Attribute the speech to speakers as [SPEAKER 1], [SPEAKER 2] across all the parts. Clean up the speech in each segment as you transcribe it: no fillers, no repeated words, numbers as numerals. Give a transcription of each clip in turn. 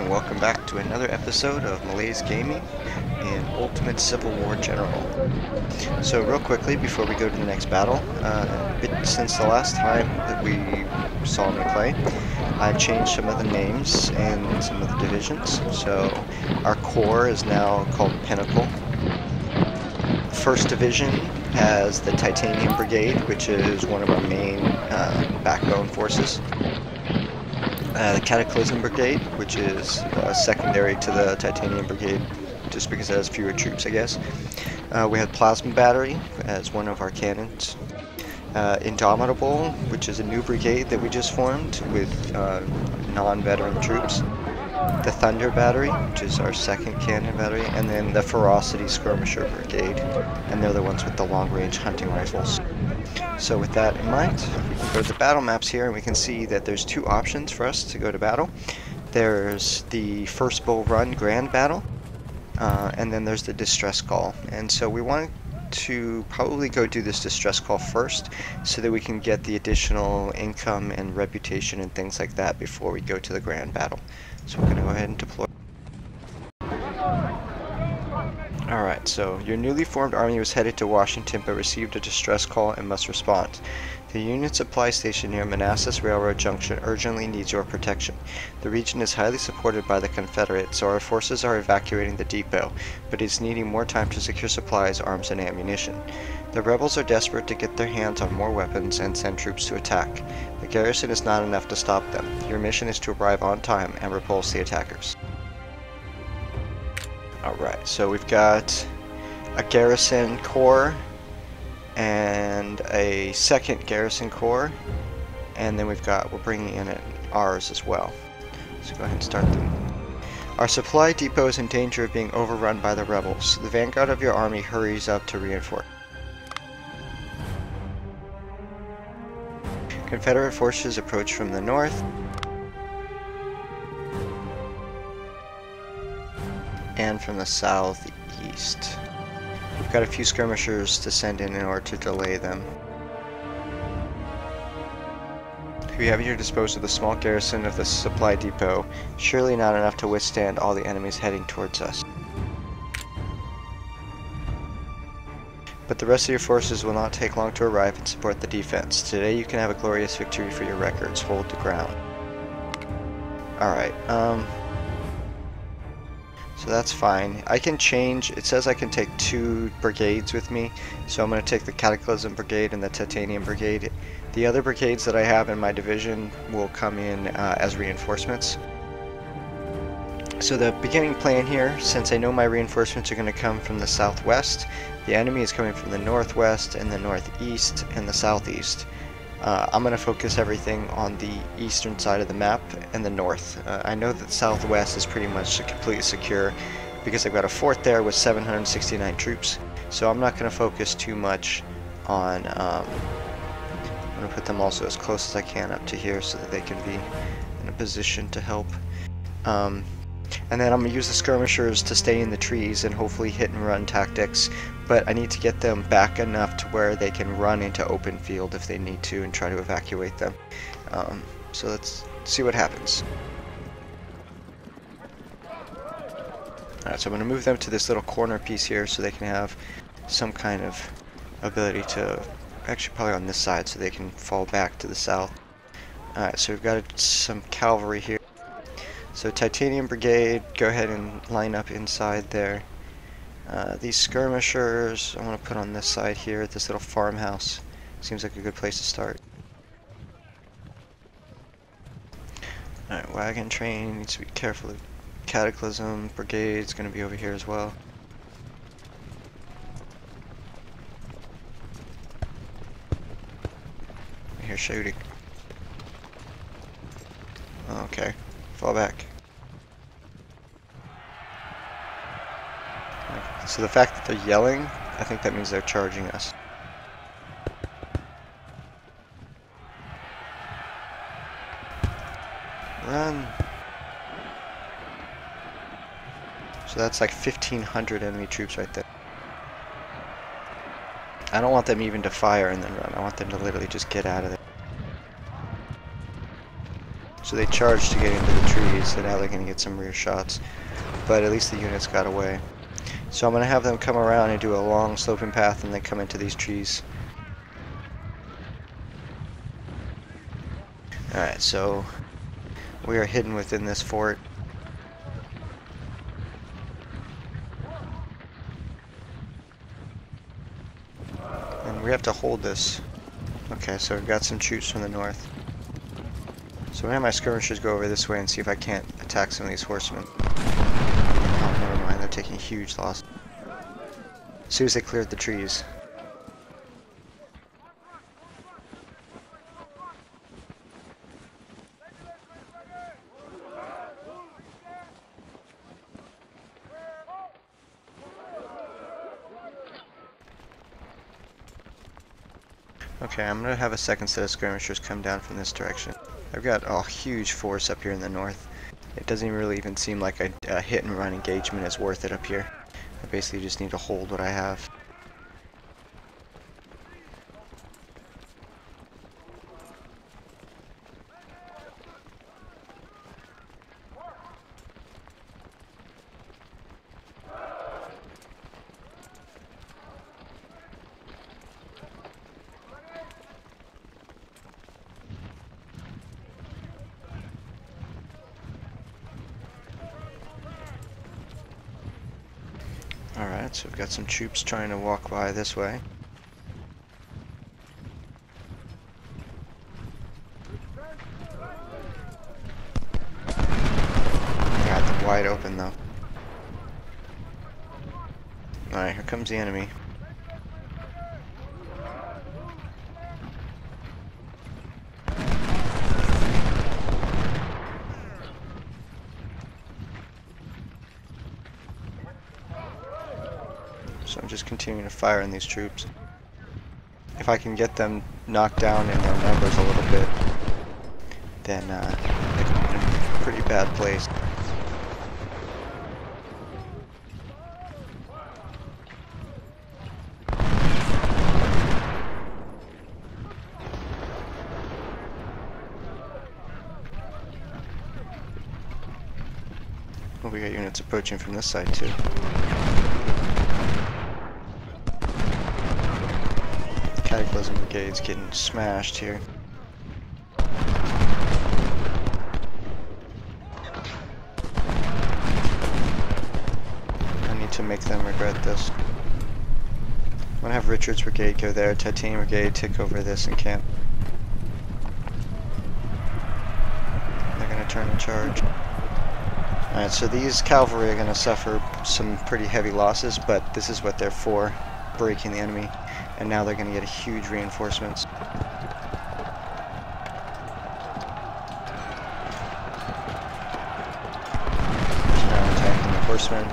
[SPEAKER 1] and welcome back to another episode of Malaiz Gaming in Ultimate Civil War General. So real quickly before we go to the next battle, since the last time that we saw me play, I've changed some of the names and some of the divisions. So our corps is now called Pinnacle. First Division has the Titanium Brigade, which is one of our main backbone forces. The Cataclysm Brigade, which is secondary to the Titanium Brigade, just because it has fewer troops, I guess. We have Plasma Battery as one of our cannons. Indomitable, which is a new brigade that we just formed with non-veteran troops. The Thunder Battery, which is our second cannon battery, and then the Ferocity Skirmisher Brigade, and they're the ones with the long-range hunting rifles. So with that in mind, we can go to the battle maps here, and we can see that there's two options for us to go to battle. There's the First Bull Run Grand Battle, and then there's the Distress Call. And so we want to probably go do this Distress Call first, so that we can get the additional income and reputation and things like that before we go to the Grand Battle. So we're going to go ahead and deploy. Alright, so your newly formed army was headed to Washington but received a distress call and must respond. The Union supply station near Manassas Railroad Junction urgently needs your protection. The region is highly supported by the Confederates, so our forces are evacuating the depot, but is needing more time to secure supplies, arms, and ammunition. The rebels are desperate to get their hands on more weapons and send troops to attack. The garrison is not enough to stop them. Your mission is to arrive on time and repulse the attackers. Alright, so we've got a garrison corps and a second garrison corps, and then we're bringing in ours as well. So go ahead and start them. Our supply depot is in danger of being overrun by the rebels. The vanguard of your army hurries up to reinforce. Confederate forces approach from the north and from the southeast. We've got a few skirmishers to send in order to delay them. We have at your disposal the small garrison of the supply depot, surely not enough to withstand all the enemies heading towards us. But the rest of your forces will not take long to arrive and support the defense. Today you can have a glorious victory for your records. Hold the ground. Alright, so that's fine. I can change, it says I can take 2 brigades with me, so I'm going to take the Cataclysm Brigade and the Titanium Brigade. The other brigades that I have in my division will come in as reinforcements. So the beginning plan here, since I know my reinforcements are going to come from the southwest, the enemy is coming from the northwest and the northeast and the southeast. I'm going to focus everything on the eastern side of the map and the north. I know that southwest is pretty much completely secure because I've got a fort there with 769 troops, so I'm not going to focus too much on, I'm going to put them also as close as I can up to here so that they can be in a position to help. And then I'm going to use the skirmishers to stay in the trees and hopefully hit and run tactics, but I need to get them back enough to where they can run into open field if they need to and try to evacuate them. So let's see what happens. Alright, so I'm going to move them to this little corner piece here so they can have some kind of ability to, actually probably on this side so they can fall back to the south. Alright, so we've got some cavalry here. So Titanium Brigade, go ahead and line up inside there. These skirmishers, I want to put on this side here at this little farmhouse. Seems like a good place to start. Alright, wagon train needs to be careful. Cataclysm Brigade is going to be over here as well. Here shooting. Okay, fall back. So the fact that they're yelling, I think that means they're charging us. Run! So that's like 1,500 enemy troops right there. I don't want them even to fire and then run. I want them to literally just get out of there. So they charged to get into the trees, so now they're going to get some rear shots. But at least the units got away. So I'm going to have them come around and do a long sloping path and then come into these trees. Alright, so we are hidden within this fort. And we have to hold this. Okay, so we've got some troops from the north. So I'm going to have my skirmishers go over this way and see if I can't attack some of these horsemen. Oh, never mind, they're taking huge loss. As soon as they cleared the trees. Okay, I'm going to have a second set of skirmishers come down from this direction. I've got a huge force up here in the north. It doesn't really even seem like a hit and run engagement is worth it up here. I basically just need to hold what I have. Alright, so we've got some troops trying to walk by this way. Got them wide open though. Alright, here comes the enemy. So I'm just continuing to fire on these troops. If I can get them knocked down in their numbers a little bit, then they're in a pretty bad place. Well, we got units approaching from this side too. Cataclysm Brigade's getting smashed here. I need to make them regret this. I'm gonna have Richard's Brigade go there, Titanium Brigade take over this and camp. They're gonna turn and charge. Alright, so these cavalry are gonna suffer some pretty heavy losses, but this is what they're for, breaking the enemy. And now they're going to get a huge reinforcements. So now attacking the horsemen.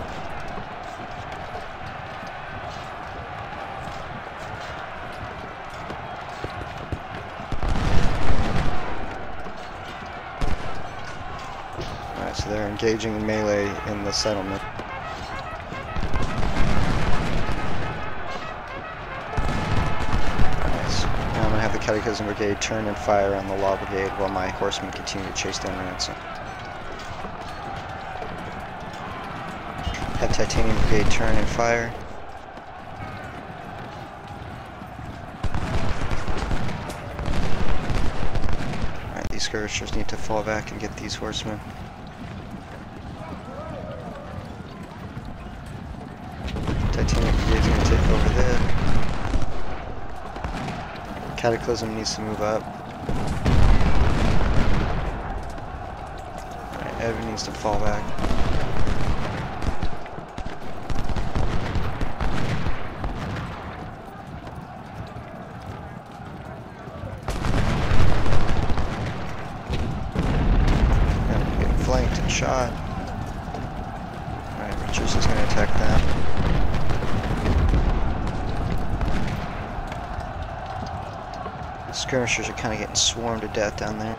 [SPEAKER 1] Alright, so they're engaging in melee in the settlement. Cataclysm Brigade turn and fire on the Law Brigade while my horsemen continue to chase down ransom. Have Titanium Brigade turn and fire. Alright, these skirmishers need to fall back and get these horsemen. Titanium Brigade's going to take over there. Cataclysm needs to move up. Alright, Evan needs to fall back. And getting flanked and shot. Alright, Richards is going to attack them. Skirmishers are kind of getting swarmed to death down there.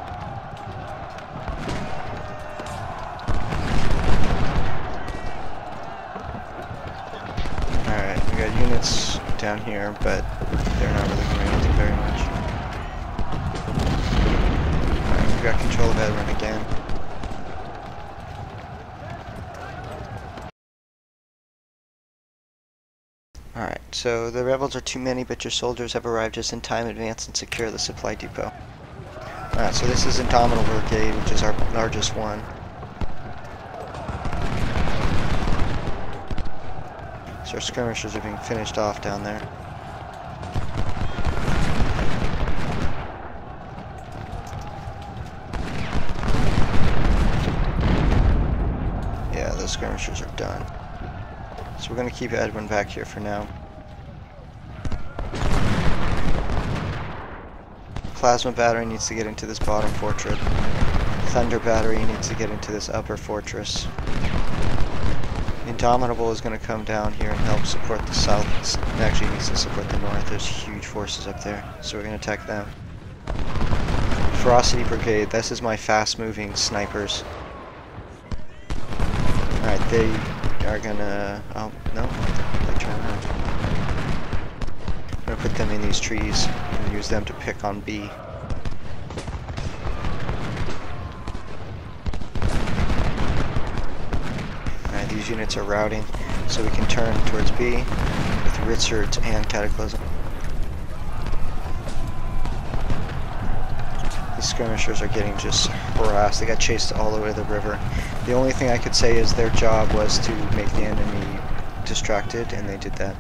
[SPEAKER 1] Alright, we got units down here, but they're not really doing anything very much. Alright, we got control of Edwin again. So the rebels are too many, but your soldiers have arrived just in time. Advance and secure the supply depot. Alright, so this is Indomitable Brigade, which is our largest one. So our skirmishers are being finished off down there. Yeah, those skirmishers are done. So we're going to keep Edwin back here for now. Plasma Battery needs to get into this bottom fortress. Thunder Battery needs to get into this upper fortress. Indomitable is going to come down here and help support the south. It actually needs to support the north. There's huge forces up there, so we're going to attack them. Ferocity Brigade, this is my fast-moving snipers. Alright, they are going to... oh, no. They turn around. I'm going to put them in these trees and use them to pick on B. Alright, these units are routing, so we can turn towards B with Richards and Cataclysm. These skirmishers are getting just harassed. They got chased all the way to the river. The only thing I could say is their job was to make the enemy distracted, and they did that.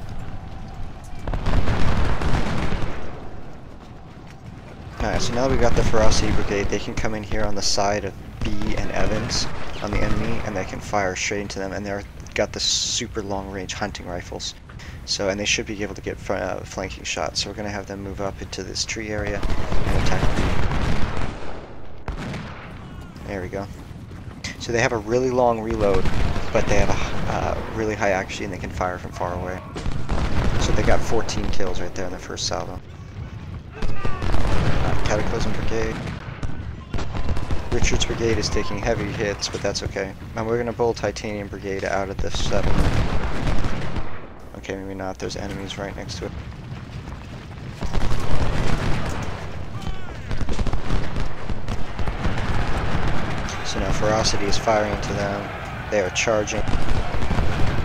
[SPEAKER 1] Alright, so now that we got the Ferocity Brigade, they can come in here on the side of B and Evans on the enemy, and they can fire straight into them, and they've got the super long range hunting rifles. So, and they should be able to get flanking shots, so we're going to have them move up into this tree area and attack B. There we go. So they have a really long reload, but they have a really high accuracy and they can fire from far away. So they got 14 kills right there in the first salvo. Cataclysm Brigade. Richards Brigade is taking heavy hits, but that's okay. And we're going to pull Titanium Brigade out of this settlement. Okay, maybe not. There's enemies right next to it. So now Ferocity is firing into them. They are charging.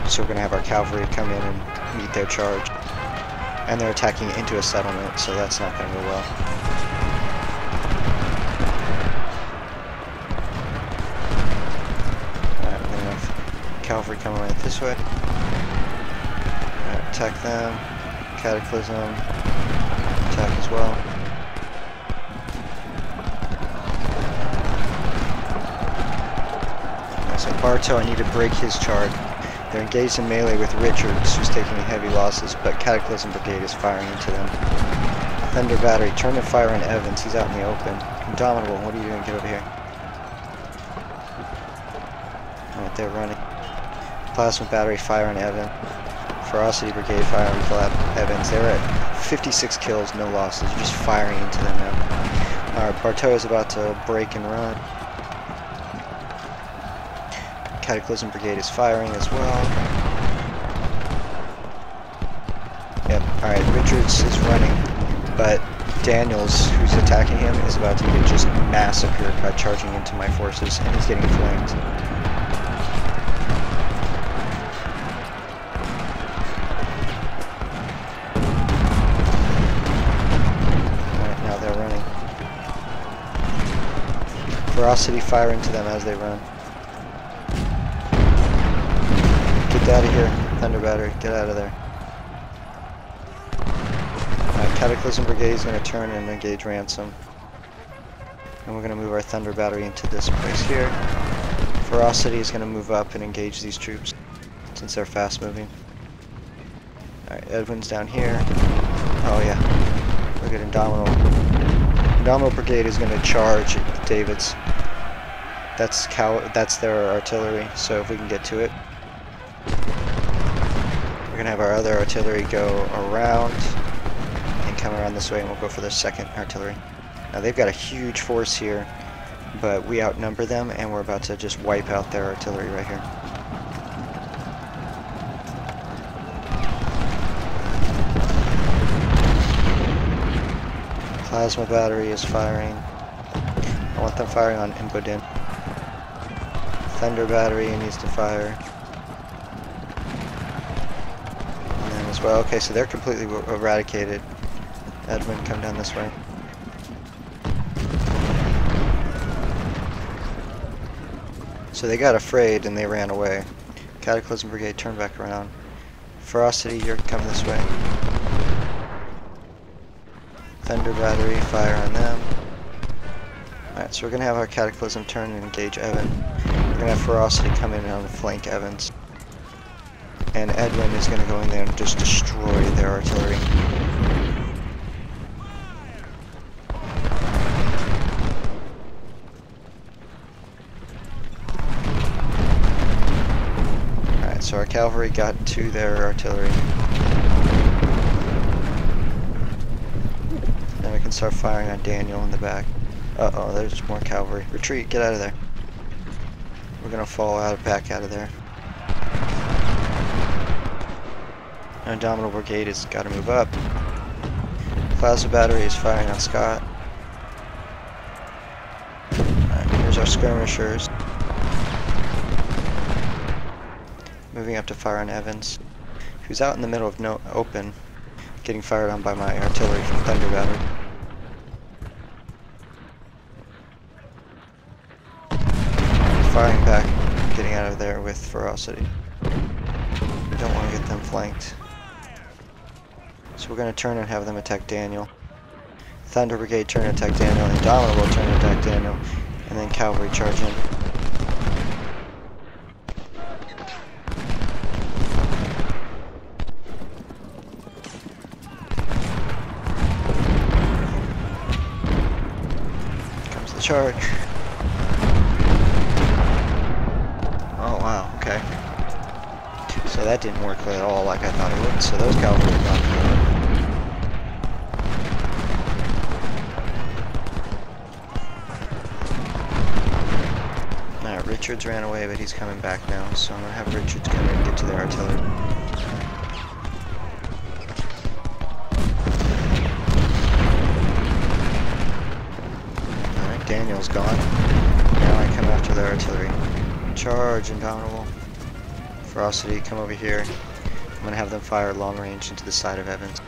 [SPEAKER 1] So we're going to have our cavalry come in and meet their charge. And they're attacking into a settlement, so that's not going to go well. Cavalry coming right this way. Attack them. Cataclysm. Attack as well. So Bartow, I need to break his charge. They're engaged in melee with Richards, who's taking heavy losses, but Cataclysm Brigade is firing into them. Thunder Battery, turn to fire on Evans. He's out in the open. Indomitable, what are you doing? Get over here. Alright, they're running. Plasma Battery, fire on Evan. Ferocity Brigade, fire on Evans. They're at 56 kills, no losses. You're just firing into them now. Alright, Bartow is about to break and run. Cataclysm Brigade is firing as well. Yep, alright, Richards is running, but Daniels, who's attacking him, is about to get just massacred by charging into my forces, and he's getting flanked. Ferocity fire into them as they run. Get out of here, Thunder Battery, get out of there. Cataclysm Brigade is going to turn and engage Ransom. And we're going to move our Thunder Battery into this place here. Ferocity is going to move up and engage these troops, since they're fast moving. Alright, Edwin's down here. Oh yeah, look at Indomitable. Indomitable Brigade is going to charge David's. That's their artillery, so if we can get to it. We're going to have our other artillery go around and come around this way, and we'll go for the second artillery. Now they've got a huge force here, but we outnumber them, and we're about to just wipe out their artillery right here. Plasma Battery is firing. I want them firing on Imbodin. Thunder Battery needs to fire. And then as as well. Okay, so they're completely eradicated. Edwin, come down this way. So they got afraid and they ran away. Cataclysm Brigade, turn back around. Ferocity, you're coming this way. Thunder Battery, fire on them. Alright, so we're going to have our Cataclysm turn and engage Evan. We're going to have Ferocity come in on the flank Evans. And Edwin is going to go in there and just destroy their artillery. Alright, so our cavalry got to their artillery. Then we can start firing on Daniel in the back. Uh-oh, there's more cavalry. Retreat, get out of there. We're gonna fall back out of there. Our Indomitable Brigade has got to move up. Plasma Battery is firing on Scott. Alright, here's our skirmishers. Moving up to fire on Evans, who's out in the middle of open, getting fired on by my artillery from Thunder Battery. Firing back, getting out of there with Ferocity. We don't want to get them flanked. So we're going to turn and have them attack Daniel. Thunder Brigade turn and attack Daniel, Indomitable turn and attack Daniel, and then Cavalry charge in. Comes the charge. Oh wow, okay. So that didn't work at all like I thought it would, so those cavalry are gone. Alright, Richards ran away, but he's coming back now, so I'm going to have Richards come in and get to their artillery. Alright, Daniel's gone. Now I come after their artillery. Charge, Indomitable. Ferocity, come over here. I'm going to have them fire long range into the side of Evans.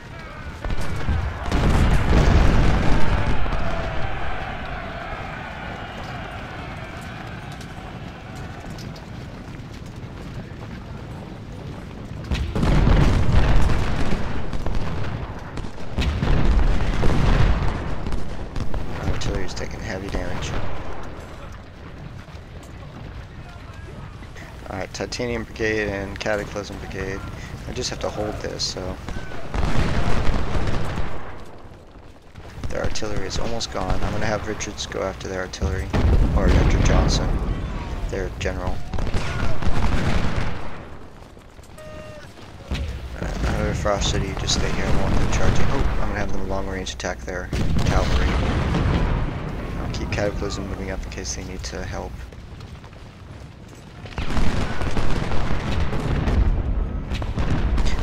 [SPEAKER 1] Artillery's taking heavy damage. Alright, Titanium Brigade and Cataclysm Brigade. I just have to hold this, so... Their artillery is almost gone. I'm going to have Richards go after their artillery. Or after Johnson, their general. Alright, out of Frost City, just stay here. I don't want them charging. Oh, I'm going to have them long range attack their cavalry. I'll keep Cataclysm moving up in case they need to help.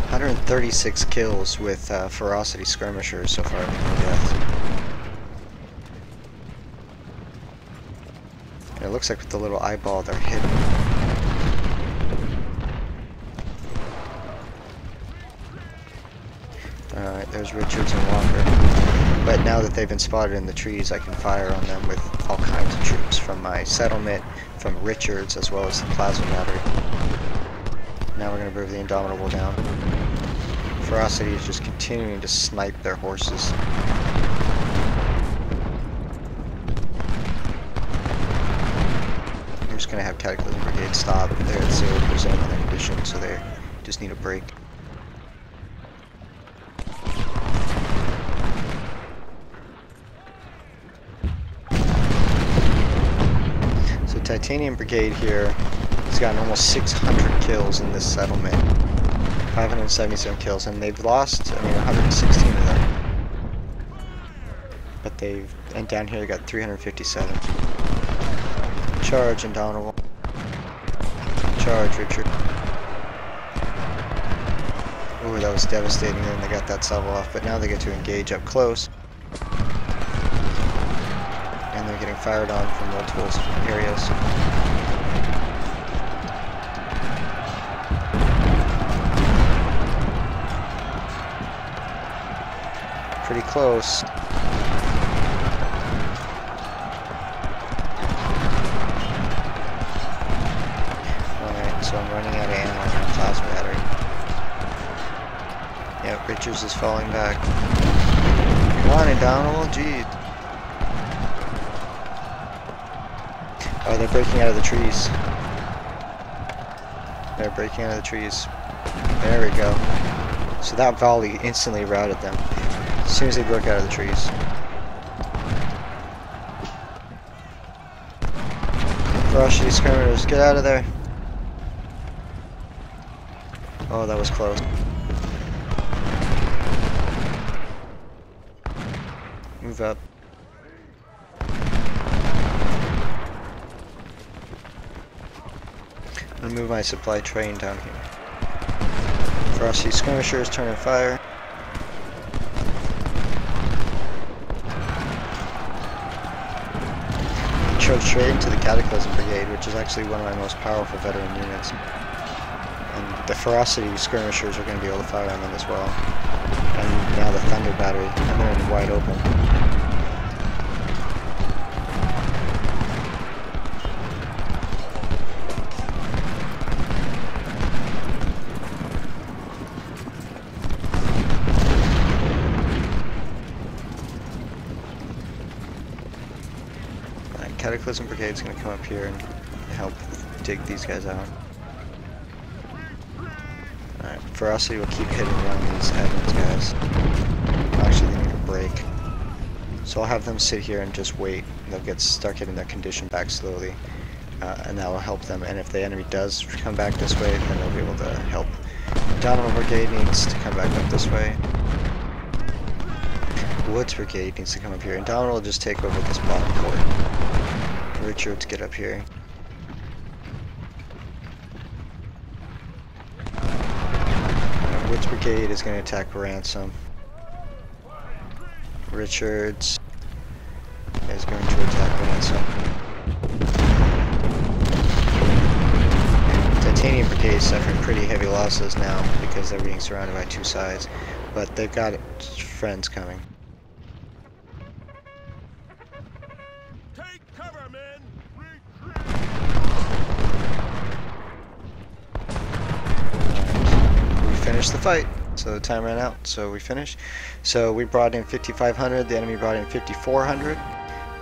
[SPEAKER 1] 136 kills with Ferocity skirmishers so far, no deaths. And it looks like with the little eyeball they're hidden. Alright, there's Richards and Walker. But now that they've been spotted in the trees, I can fire on them with all kinds of troops from my settlement, from Richards, as well as the Plasma Battery. Now we're going to move the Indomitable down. Ferocity is just continuing to snipe their horses. I'm just going to have Cataclysm Brigade stop. They're at 0% on their condition, so they just need a break. So Titanium Brigade here has gotten almost 600 kills in this settlement. 577 kills, and they've lost, 116 of them. But they've, and down here, got 357. Charge, Indomitable. Charge, Richard. Ooh, that was devastating, and they got that salvo off, but now they get to engage up close. And they're getting fired on from multiple areas. pretty close. Alright, so I'm running out of ammo on my plasma battery. Yep, Richards is falling back. Come on, Indomitable, gee. Oh, they're breaking out of the trees. They're breaking out of the trees. There we go. So that volley instantly routed them as soon as they broke out of the trees. Ferocity skirmishers, get out of there. Oh, that was close. Move up. I'm gonna move my supply train down here. Ferocity skirmishers turning fire. Charge straight into the Cataclysm Brigade, which is actually one of my most powerful veteran units. And the Ferocity skirmishers are going to be able to fire on them as well. And now the Thunder Battery, and they're in wide open. Cataclysm Brigade's going to come up here and help dig these guys out. Alright, Ferocity will keep hitting around these Evans guys. Actually, they need a break. So I'll have them sit here and just wait. They'll start getting their condition back slowly. And that will help them. And if the enemy does come back this way, then they'll be able to help. Dominant Brigade needs to come back up this way. Woods Brigade needs to come up here. And Dominant will just take over this bottom port. Richards, get up here. Woods Brigade is going to attack Ransom. Richards is going to attack Ransom. Titanium Brigade is suffering pretty heavy losses now because they're being surrounded by two sides, but they've got friends coming. Finish the fight. So the time ran out, so we finished. So we brought in 5,500, the enemy brought in 5,400.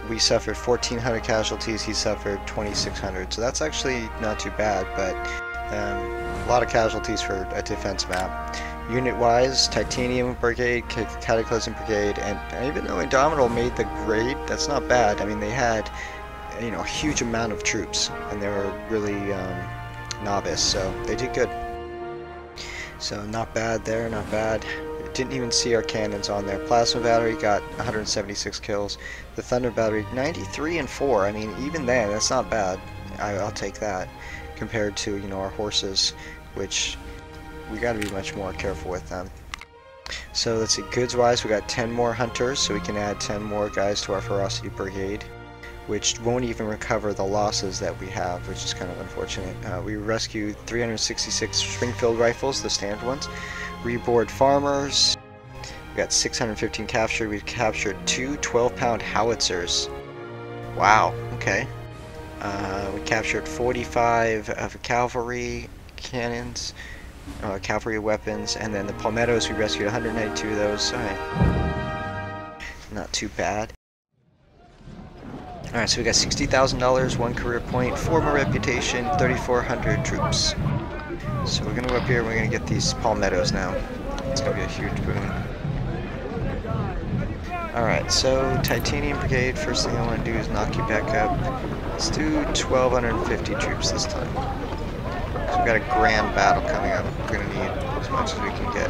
[SPEAKER 1] We suffered 1,400 casualties, he suffered 2,600. So that's actually not too bad, but a lot of casualties for a defense map. Unit-wise, Titanium Brigade, Cataclysm Brigade, and even though Indomitable made the grade, that's not bad. I mean, they had, you know, a huge amount of troops, and they were really novice, so they did good. So not bad there, not bad. Didn't even see our cannons on there. Plasma Battery got 176 kills. The Thunder Battery 93 and 4. I mean, even then, that's not bad. I'll take that compared to, you know, our horses, which we got to be much more careful with them. So let's see, goods wise, we got 10 more hunters, so we can add 10 more guys to our Ferocity Brigade, which won't even recover the losses that we have, which is kind of unfortunate. We rescued 366 Springfield rifles, the standard ones. Reboard farmers. We got 615 captured. We captured 2 12-pound howitzers. Wow, okay. We captured 45 of cavalry cannons, cavalry weapons, and then the palmettos, we rescued 192 of those. Not too bad. Alright, so we got $60,000, 1 career point, 4 more reputation, 3,400 troops. So we're going to go up here and we're going to get these palmettos now. It's going to be a huge boon. Alright, so Titanium Brigade, first thing I want to do is knock you back up. Let's do 1,250 troops this time. So we've got a grand battle coming up. We're going to need as much as we can get.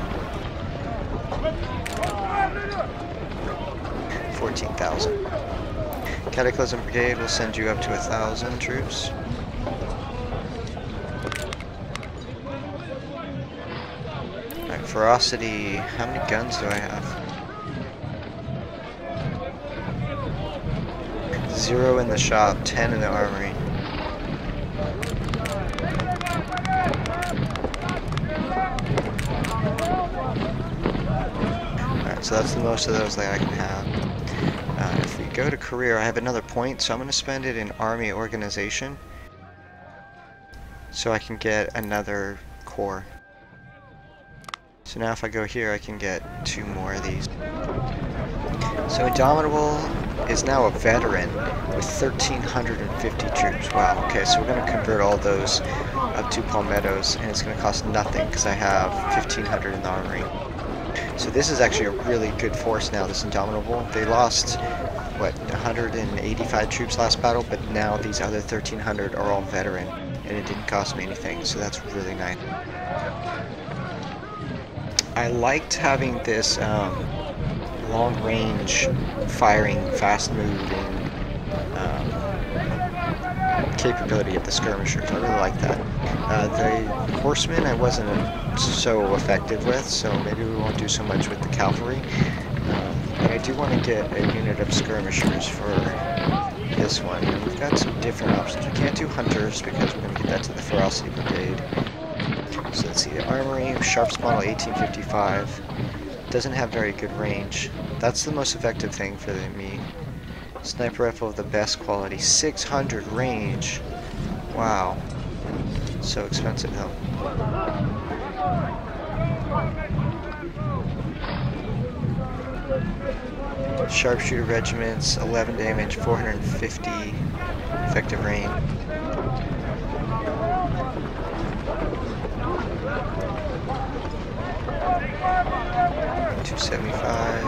[SPEAKER 1] 14,000. Cataclysm Brigade will send you up to 1,000 troops. Alright, Ferocity, how many guns do I have? 0 in the shop, 10 in the armory. Alright, So that's the most of those that I can have. If we go to career, I have another point, so I'm going to spend it in army organization so I can get another corps. So now if I go here, I can get 2 more of these. So Indomitable is now a veteran with 1,350 troops. Wow, okay, so we're going to convert all those up to palmettos, and it's going to cost nothing because I have 1,500 in the armory. So this is actually a really good force now, this Indomitable. They lost, what, 185 troops last battle, but now these other 1,300 are all veteran, and it didn't cost me anything, so that's really nice. I liked having this long-range firing, fast-moving capability of the skirmishers. I really like that. The horsemen I wasn't so effective with, so maybe we won't do so much with the cavalry. But I do want to get a unit of skirmishers for this one. And we've got some different options. We can't do hunters because we're going to get that to the ferocity brigade. So let's see, the armory, Sharps model 1855. Doesn't have very good range. That's the most effective thing for me. Sniper rifle of the best quality, 600 range. Wow. So expensive though. Sharpshooter regiments, 11 damage, 450 effective range. $275.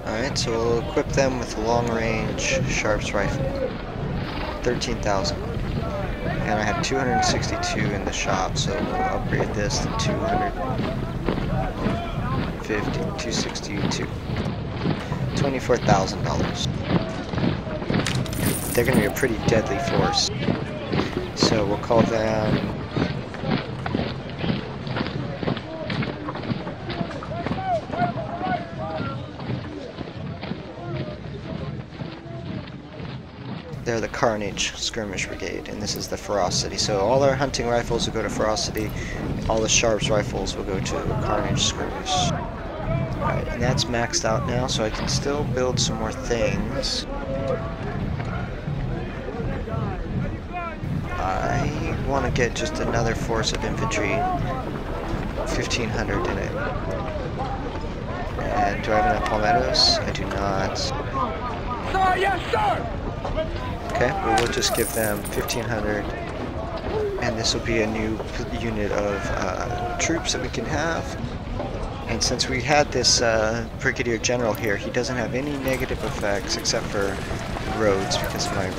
[SPEAKER 1] Alright, so we'll equip them with a long-range Sharps rifle. 13,000. And I have 262 in the shop, so we'll upgrade this to 250, 262. $24,000. They're going to be a pretty deadly force. So we'll call them... They're the Carnage Skirmish Brigade, and this is the Ferocity. So all our hunting rifles will go to Ferocity, all the Sharps rifles will go to Carnage Skirmish. Alright, and that's maxed out now, so I can still build some more things. I want to get just another force of infantry, 1,500 in it. And do I have enough palmettos? I do not.
[SPEAKER 2] Sir, yes, sir!
[SPEAKER 1] Okay, well we'll just give them 1,500, and this will be a new unit of troops that we can have. And since we had this Brigadier General here, he doesn't have any negative effects except for roads because of my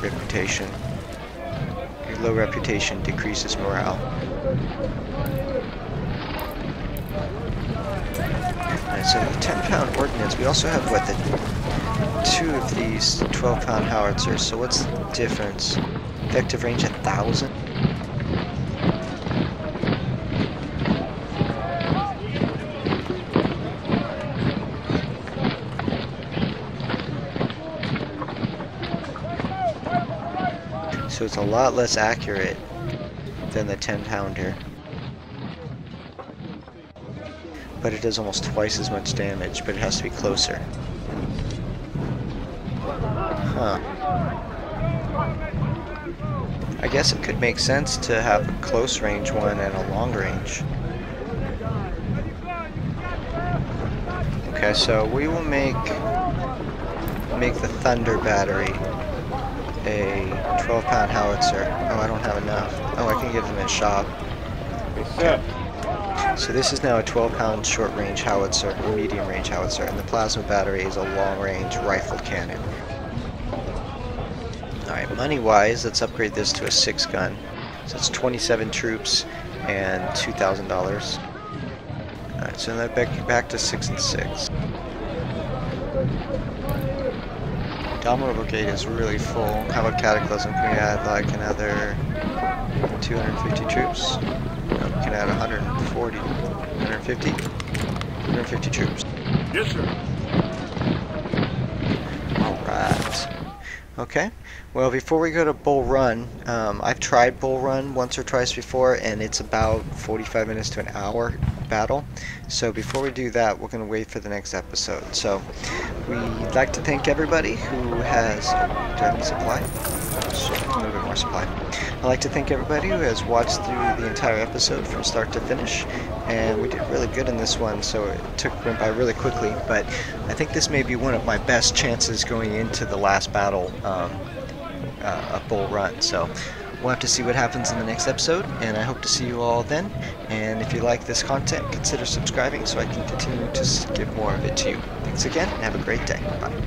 [SPEAKER 1] reputation. Your low reputation decreases morale. Alright, so the 10-pound ordnance, we also have what, the 2 of these 12-pound howitzers, so what's the difference? Effective range 1,000? So it's a lot less accurate than the 10-pounder. But it does almost twice as much damage, but it has to be closer. Huh. I guess it could make sense to have a close range one and a long range. Okay, so we will make the Thunder Battery a 12-pound howitzer. Oh, I don't have enough. Oh, I can give them a shop. Okay. So this is now a 12-pound short-range howitzer, or medium-range howitzer, and the Plasma Battery is a long-range rifle cannon. Alright, money-wise, let's upgrade this to a 6-gun. So it's 27 troops and $2,000. Alright, so then back to 6 and 6. Dominant Brigade is really full. How about Cataclysm? Can we add like another 250 troops? No, looking at 140, 150, 150 troops.
[SPEAKER 2] Yes, sir.
[SPEAKER 1] Alright. Okay. Well, before we go to Bull Run, I've tried Bull Run once or twice before, and it's about 45 minutes to an hour battle. So before we do that, we're going to wait for the next episode. So we'd like to thank everybody who has... do I have any supply? So, a little bit more supply. I'd like to thank everybody who has watched through the entire episode from start to finish, and we did really good in this one, so it went by really quickly, but I think this may be one of my best chances going into the last battle of Bull Run. So we'll have to see what happens in the next episode, and I hope to see you all then. And if you like this content, consider subscribing so I can continue to give more of it to you. Thanks again, and have a great day. Bye.